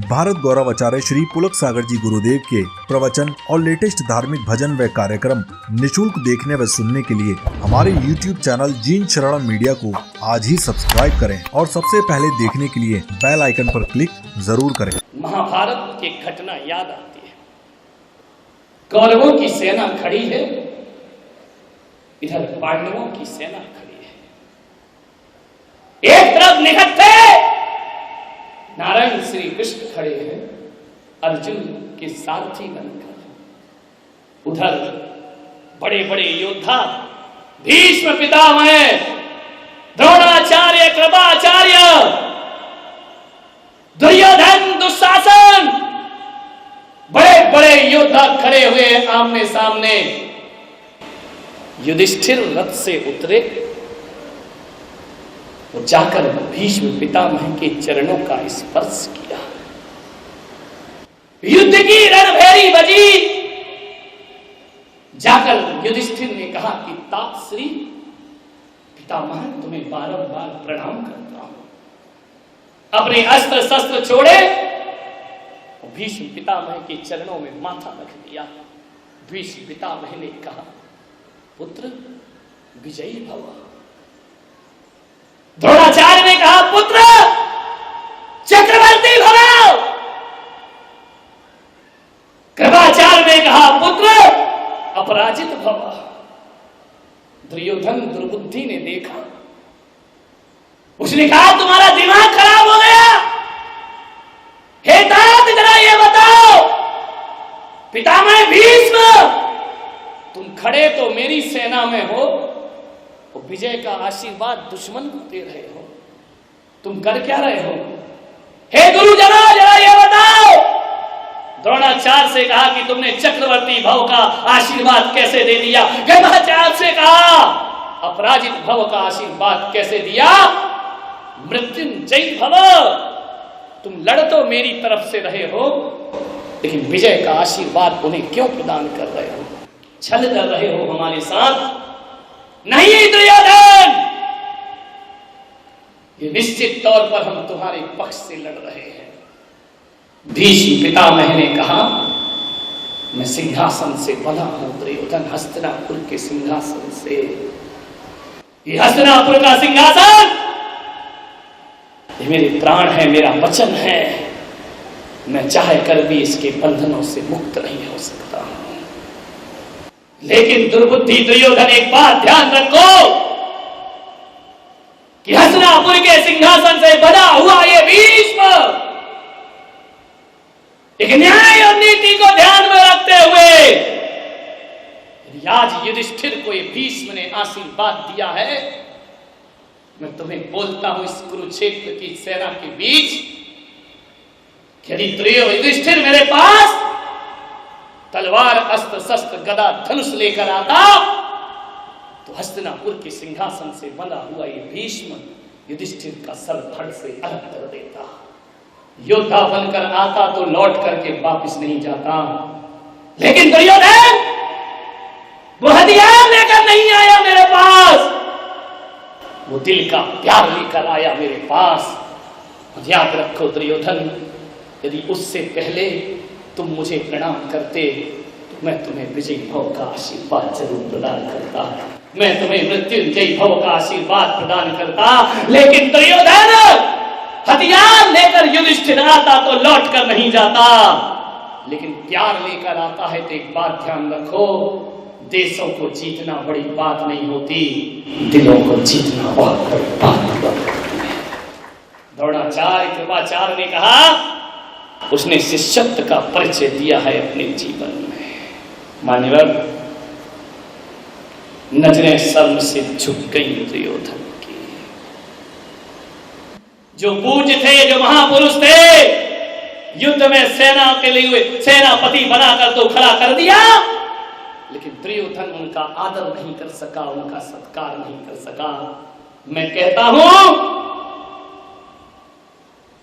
भारत गौरव आचार्य श्री पुलक सागर जी गुरुदेव के प्रवचन और लेटेस्ट धार्मिक भजन व कार्यक्रम निशुल्क देखने व सुनने के लिए हमारे YouTube चैनल जीन शरण मीडिया को आज ही सब्सक्राइब करें और सबसे पहले देखने के लिए बेल आइकन पर क्लिक जरूर करें। महाभारत की घटना याद आती है। कौरवों की सेना खड़ी है, इधर पांडवों की सेना खड़ी है। एक तरफ निहत्थे नारायण श्री कृष्ण खड़े हैं अर्जुन के सारथी बनकर, उधर बड़े बड़े योद्धा भीष्म पितामह, द्रोणाचार्य, कृपाचार्य, दुर्योधन, दुशासन, बड़े बड़े योद्धा खड़े हुए आमने सामने। युधिष्ठिर रथ से उतरे, वो जाकर भीष्म पितामह के चरणों का स्पर्श किया। युद्ध की रणभेरी बजी। जाकर युधिष्ठिर ने कहा कि तात श्री पितामह, तुम्हें बारंबार प्रणाम करता हूं। अपने अस्त्र शस्त्र छोड़े, भीष्म पितामह के चरणों में माथा रख दिया। भीष्म पितामह ने कहा, पुत्र विजयी भव। द्रोणाचार्य ने कहा, पुत्र चक्रवर्ती भव। कृपाचार्य ने कहा, पुत्र अपराजित भव। दुर्योधन दुर्बुद्धि ने देखा, उसने कहा, तुम्हारा दिमाग खराब हो गया। हे तात, जरा ये बताओ, पितामह भीष्म, तुम खड़े तो मेरी सेना में हो, विजय का आशीर्वाद दुश्मन को दे रहे हो, तुम कर क्या रहे हो? हे गुरुजनों, जरा ये बताओ। द्रोणाचार्य से कहा कि तुमने चक्रवर्ती भव का आशीर्वाद कैसे दे दिया? कृपाचार्य से कहा, अपराजित भव का आशीर्वाद कैसे दिया? मृत्युंजयी भव, तुम लड़ तो मेरी तरफ से रहे हो, लेकिन विजय का आशीर्वाद उन्हें क्यों प्रदान कर रहे हो? छल कर रहे हो हमारे साथ? नहीं दुर्योधन, ये निश्चित तौर पर हम तुम्हारे पक्ष से लड़ रहे हैं। भीष्म पितामह ने कहा, मैं सिंहासन से बना हूं दुर्योधन, हस्तिनापुर के सिंहासन से। ये हस्तिनापुर का सिंहासन, ये मेरे प्राण है, मेरा वचन है। मैं चाहे कर भी इसके बंधनों से मुक्त नहीं हो सकता हूं। लेकिन दुर्बुद्धि दुर्योधन, एक बात ध्यान रखो कि हस्तिनापुर के सिंहासन से बना हुआ ये भीष्म एक न्याय और नीति को ध्यान में रखते हुए, आज युधिष्ठिर को ये भीष्म ने आशीर्वाद दिया है, मैं तुम्हें बोलता हूं इस कुरुक्षेत्र की सेना के बीच, यदि युधिष्ठिर मेरे पास तलवार, अस्त्र शस्त्र, गदा, धनुष लेकर आता, तो हस्तिनापुर के सिंहासन से बना हुआ ये भीष्म युधिष्ठिर का सर धड़ से अलग कर देता। योद्धा बनकर आता तो लौट करके वापस नहीं जाता। लेकिन दुर्योधन वो हथियार लेकर नहीं आया मेरे पास, वो दिल का प्यार लेकर आया मेरे पास। याद रखो दुर्योधन, यदि उससे पहले तुम मुझे प्रणाम करते तो मैं तुम्हें विजयी भव का आशीर्वाद जरूर प्रदान करता, मैं तुम्हें मृत्युंजयी भव का आशीर्वाद प्रदान करता। लेकिन दुर्योधन हथियार लेकर युधिष्ठिर आता तो लौट कर नहीं जाता, लेकिन प्यार लेकर आता है। तो एक बात ध्यान रखो, देशों को जीतना बड़ी बात नहीं होती, दिलों को जीतना बहुत बड़ी बात होती है। द्रोणाचार्य, कृपाचार्य ने कहा, उसने शिष्यत्व का परिचय दिया है अपने जीवन में। मान्यवर, नजरें शर्म से झुक गई दुर्योधन की। जो पूज्य थे, जो महापुरुष थे, युद्ध में सेना के लिए सेनापति बनाकर तो खड़ा कर दिया, लेकिन दुर्योधन उनका आदर नहीं कर सका, उनका सत्कार नहीं कर सका। मैं कहता हूं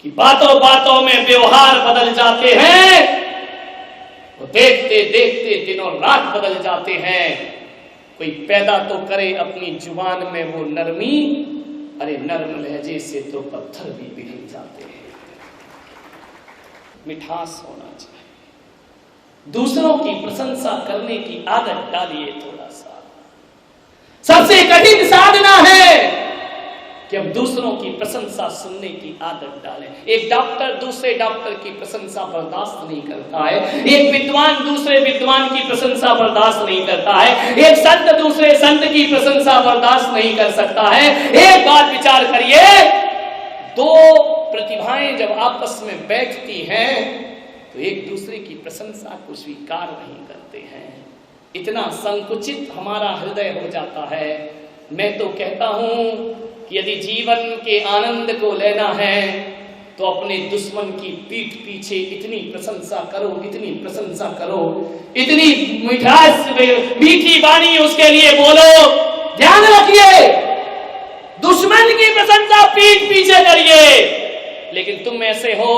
कि बातों बातों में व्यवहार बदल जाते हैं, वो देखते देखते दिनों रात बदल जाते हैं। कोई पैदा तो करे अपनी जुबान में वो नरमी, अरे नर्म लहजे से तो पत्थर भी पिघल जाते हैं। मिठास होना चाहिए। दूसरों की प्रशंसा करने की आदत डालिए थोड़ा सा। सबसे कठिन साधना है कि हम दूसरों की प्रशंसा सुनने की आदत डालें। एक डॉक्टर दूसरे डॉक्टर की प्रशंसा बर्दाश्त नहीं करता है, एक विद्वान दूसरे विद्वान की प्रशंसा बर्दाश्त नहीं करता है, एक संत दूसरे संत की प्रशंसा बर्दाश्त नहीं कर सकता है। एक बात विचार करिए, दो प्रतिभाएं जब आपस में बैठती हैं तो एक दूसरे की प्रशंसा को स्वीकार नहीं करते हैं। इतना संकुचित हमारा हृदय हो जाता है। मैं तो कहता हूं कि यदि जीवन के आनंद को लेना है तो अपने दुश्मन की पीठ पीछे इतनी प्रशंसा करो, इतनी प्रशंसा करो, इतनी मिठास मीठी वाणी उसके लिए बोलो। ध्यान रखिए, दुश्मन की प्रशंसा पीठ पीछे करिए, लेकिन तुम ऐसे हो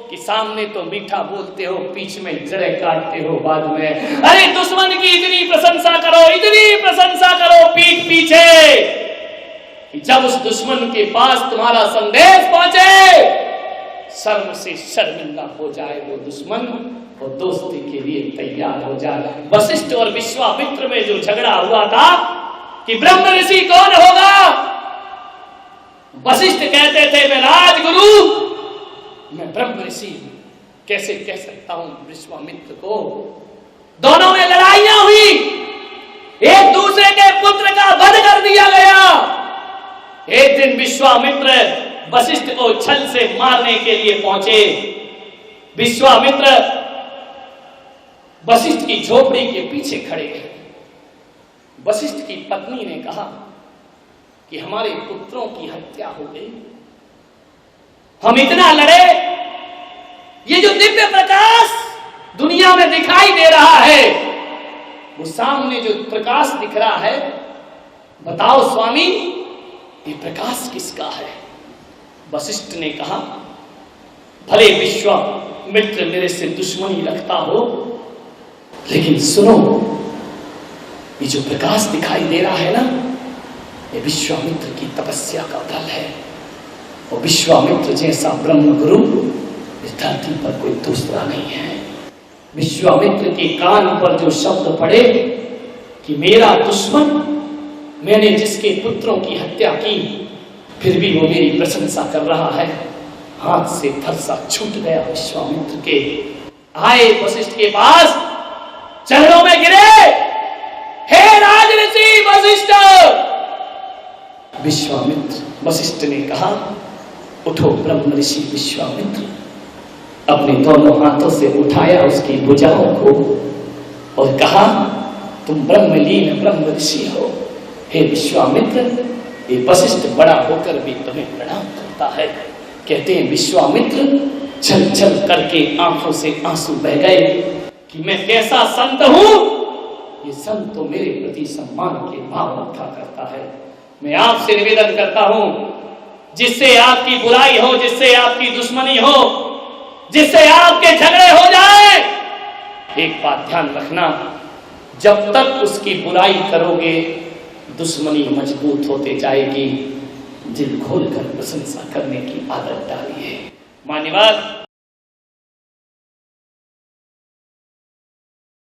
कि सामने तो मीठा बोलते हो, बीच में जड़ें काटते हो बाद में। अरे दुश्मन की इतनी प्रशंसा करो, इतनी प्रशंसा करो पीठ पीछे कि जब उस दुश्मन के पास तुम्हारा संदेश पहुंचे, शर्म से शर्मिंदा हो जाए वो दुश्मन और दोस्ती के लिए तैयार हो जाए। वशिष्ठ और विश्वामित्र में जो झगड़ा हुआ था कि ब्रह्म ऋषि कौन होगा, वशिष्ठ कहते थे मैं राजगुरु, मैं ब्रह्म ऋषि कैसे कह सकता हूं विश्वामित्र को। दोनों में लड़ाइयां हुई, एक दूसरे के पुत्र का वध कर दिया गया। एक दिन विश्वामित्र वशिष्ठ को छल से मारने के लिए पहुंचे। विश्वामित्र वशिष्ठ की झोपड़ी के पीछे खड़े हैं। वशिष्ठ की पत्नी ने कहा कि हमारे पुत्रों की हत्या हो गई, हम इतना लड़े, ये जो दिव्य प्रकाश दुनिया में दिखाई दे रहा है, वो सामने जो प्रकाश दिख रहा है, बताओ स्वामी ये प्रकाश किसका है। वशिष्ठ ने कहा भले विश्वामित्र मेरे से दुश्मनी रखता हो, लेकिन सुनो, ये जो प्रकाश दिखाई दे रहा है ना, ये विश्वामित्र की तपस्या का फल है। और विश्वामित्र जैसा ब्रह्म गुरु इस धरती पर कोई दूसरा नहीं है। विश्वामित्र के कान पर जो शब्द पड़े कि मेरा दुश्मन, मैंने जिसके पुत्रों की हत्या की, फिर भी वो मेरी प्रशंसा कर रहा है, हाथ से फरसा छूट गया विश्वामित्र के। आए वशिष्ठ के पास, चरणों में गिरे, हे राजऋषि वशिष्ठ। वशिष्ठ ने कहा उठो ब्रह्म ऋषि विश्वामित्र। अपने दोनों हाथों से उठाया उसकी भुजाओं को और कहा तुम ब्रह्मलीन ब्रह्म ऋषि हो। हे विश्वामित्र, ये वशिष्ठ बड़ा होकर भी तुम्हें प्रणाम करता है। कहते हैं विश्वामित्र छल छल करके आंखों से आंसू बह गए कि मैं कैसा संत हूं। ये संत तो मेरे प्रति सम्मान के भाव रखा करता है। मैं आपसे निवेदन करता हूं, जिससे आपकी बुराई हो, जिससे आपकी दुश्मनी हो, जिससे आपके झगड़े हो जाए, एक बात ध्यान रखना, जब तक उसकी बुराई करोगे दुश्मनी मजबूत होते जाएगी। दिल खोलकर प्रशंसा करने की आदत डालिए। मान्यवर,